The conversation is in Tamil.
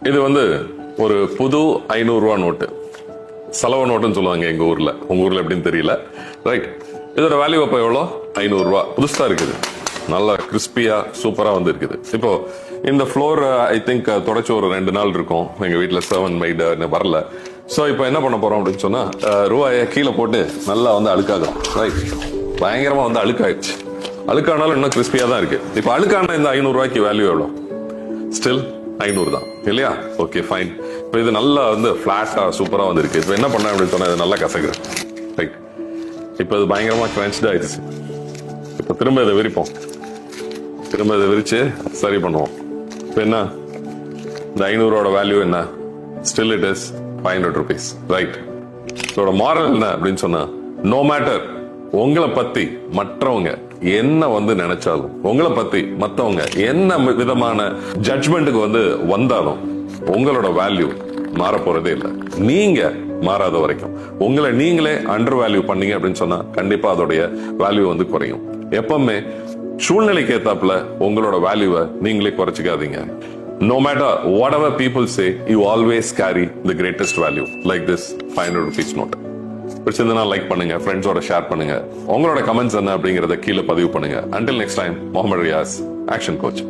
இது வந்து ஒரு புது 500 ரூபா நோட்டு, செலவு நோட்டுன்னு சொல்லுவாங்க எங்க ஊர்ல. உங்க ஊர்ல எப்படின்னு தெரியல. ரைட், இதோட வேல்யூ அப்ப எவ்வளோ? 500 ரூபா. புதுசா இருக்குது, நல்லா கிறிஸ்பியா சூப்பரா வந்து இருக்குது. இப்போ இந்த ஃப்ளோர் ஐ திங்க் தொடச்சு ஒரு 2 நாள் இருக்கும். எங்க வீட்டுல 7 மைடு வரல. சோ இப்போ என்ன பண்ண போறோம் அப்படின்னு சொன்னா, ரூபாயை கீழே போட்டு நல்லா வந்து அழுக்காகும். ரைட், பயங்கரமா வந்து அழுக்காயிடுச்சு. அழுக்கானாலும் இன்னும் கிறிஸ்பியா தான் இருக்கு. இப்போ அழுக்கான இந்த 500 ரூபாய்க்கு வேல்யூ எவ்வளோ? ஸ்டில் 500 தான் இல்லையா? Okay fine. இப்போ இது நல்லா வந்து பிளாட்டா சூப்பரா வந்து இருக்கு. இப்போ என்ன பண்ண அப்படின்னு சொன்னா, இது நல்லா கசக்குது. ரைட், இப்போ இது பயங்கரமா கிரன்ச்ட் ஆயிடுச்சு. இப்போ திரும்ப இதை விரிப்போம். திரும்ப இதை விரிச்சு சரி பண்ணுவோம். இப்போ என்ன, இந்த 500 வேல்யூ என்ன? Still it is 500 rupees. Right, இதோட மாரல் என்ன அப்படின்னு சொன்னா, நோ மேட்டர் உங்களை பத்தி மற்றவங்க என்ன வந்து நினைச்சாலும், உங்களை பத்தி மத்தவங்க என்ன விதமான ஜட்ஜ்மெண்ட்டுக்கு வந்து வந்தாலும், உங்களோட வேல்யூ மாற போறதே இல்லை. நீங்க மாறாத வரைக்கும் உங்களை நீங்களே அண்டர் வேல்யூ பண்ணீங்க அப்படின்னு சொன்னா கண்டிப்பா அதோடைய வேல்யூ வந்து குறையும். எப்பவுமே சூழ்நிலைக்கு ஏத்தாப்புல உங்களோட வேல்யூவை நீங்களே குறைச்சிக்காதீங்க. No matter whatever people say, you always carry the greatest value, like this 500 rupees note. பிடிச்சிருந்தா லைக் பண்ணுங்க, ஃப்ரெண்ட்ஸோட ஷேர் பண்ணுங்க, உங்களோட கமெண்ட்ஸ் என்ன அப்படிங்கறத கீழே பதிவு பண்ணுங்க. Until next time, Mohammed Riyaz, action coach.